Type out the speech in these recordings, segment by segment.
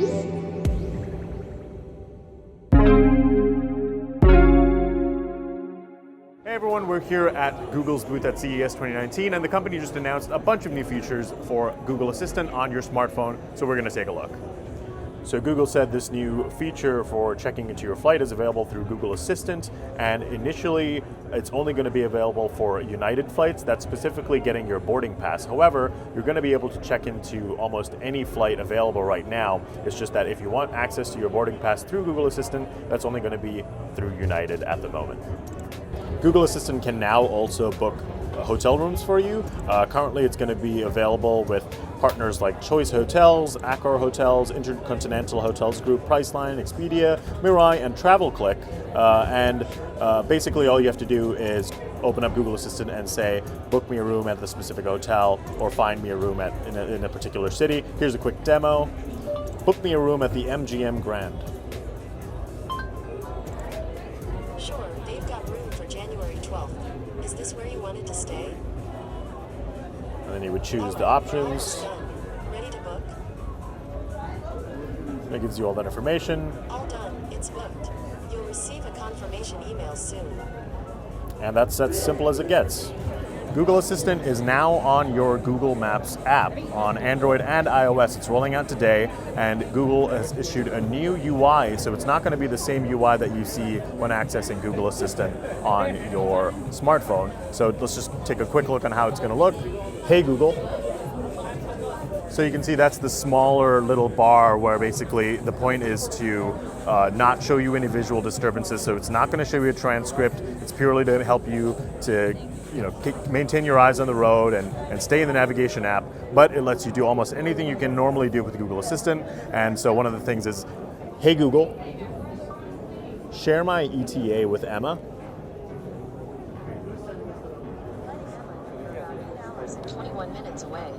Hey everyone, we're here at Google's booth at CES 2019, and the company just announced a bunch of new features for Google Assistant on your smartphone, so we're going to take a look. So Google said this new feature for checking into your flight is available through Google Assistant, and initially it's only going to be available for United flights. That's specifically getting your boarding pass. However, you're going to be able to check into almost any flight available right now. It's just that if you want access to your boarding pass through Google Assistant, that's only going to be through United at the moment. Google Assistant can now also book hotel rooms for you. Currently it's going to be available with partners like Choice Hotels, Accor Hotels, Intercontinental Hotels Group, Priceline, Expedia, Mirai, and TravelClick. Basically all you have to do is open up Google Assistant and say, book me a room at the specific hotel, or find me a room in a particular city. Here's a quick demo. Book me a room at the MGM Grand. Sure, they've got room for January 12th. Is this where you wanted to stay? And then you would choose the options. Ready to book? It gives you all that information. All done. It's booked. You'll receive a confirmation email soon. And that's as simple as it gets. Google Assistant is now on your Google Maps app on Android and iOS. It's rolling out today, and Google has issued a new UI, so it's not going to be the same UI that you see when accessing Google Assistant on your smartphone. So let's just take a quick look on how it's going to look. Hey Google. So you can see that's the smaller little bar where basically the point is to not show you any visual disturbances. So it's not going to show you a transcript. It's purely to help you to maintain your eyes on the road and stay in the navigation app, but it lets you do almost anything you can normally do with Google Assistant. And so one of the things is, hey Google, share my ETA with Emma. 21 minutes away.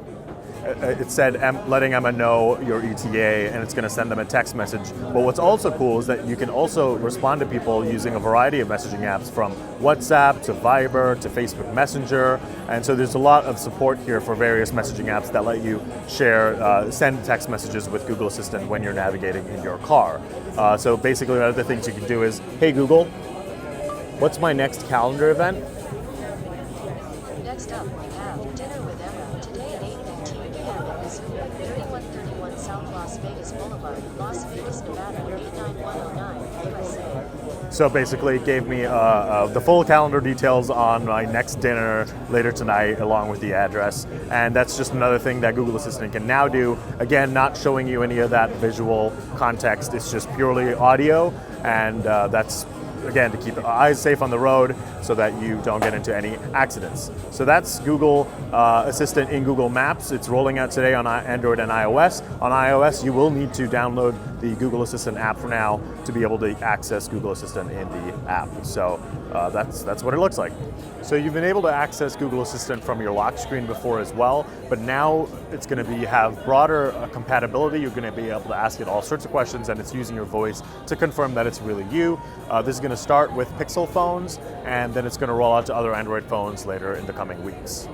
It said letting Emma know your ETA, and it's going to send them a text message. But what's also cool is that you can also respond to people using a variety of messaging apps, from WhatsApp to Viber to Facebook Messenger. And so there's a lot of support here for various messaging apps that let you send text messages with Google Assistant when you're navigating in your car. So basically one of the things you can do is, hey Google, what's my next calendar event? Next up, we have dinner with Emma today at 8:15 p.m. at Missouri, 3131 South Las Vegas Boulevard, Las Vegas, Nevada, 89109, USA. So basically it gave me the full calendar details on my next dinner later tonight, along with the address. And that's just another thing that Google Assistant can now do. Again, not showing you any of that visual context. It's just purely audio, and that's, again, to keep eyes safe on the road so that you don't get into any accidents. So that's Google Assistant in Google Maps. It's rolling out today on Android and iOS. On iOS, you will need to download the Google Assistant app for now to be able to access Google Assistant in the app. So that's what it looks like. So you've been able to access Google Assistant from your lock screen before as well, but now it's going to have broader compatibility. You're going to be able to ask it all sorts of questions, and it's using your voice to confirm that it's really you. This is going to start with Pixel phones, and then it's going to roll out to other Android phones later in the coming weeks.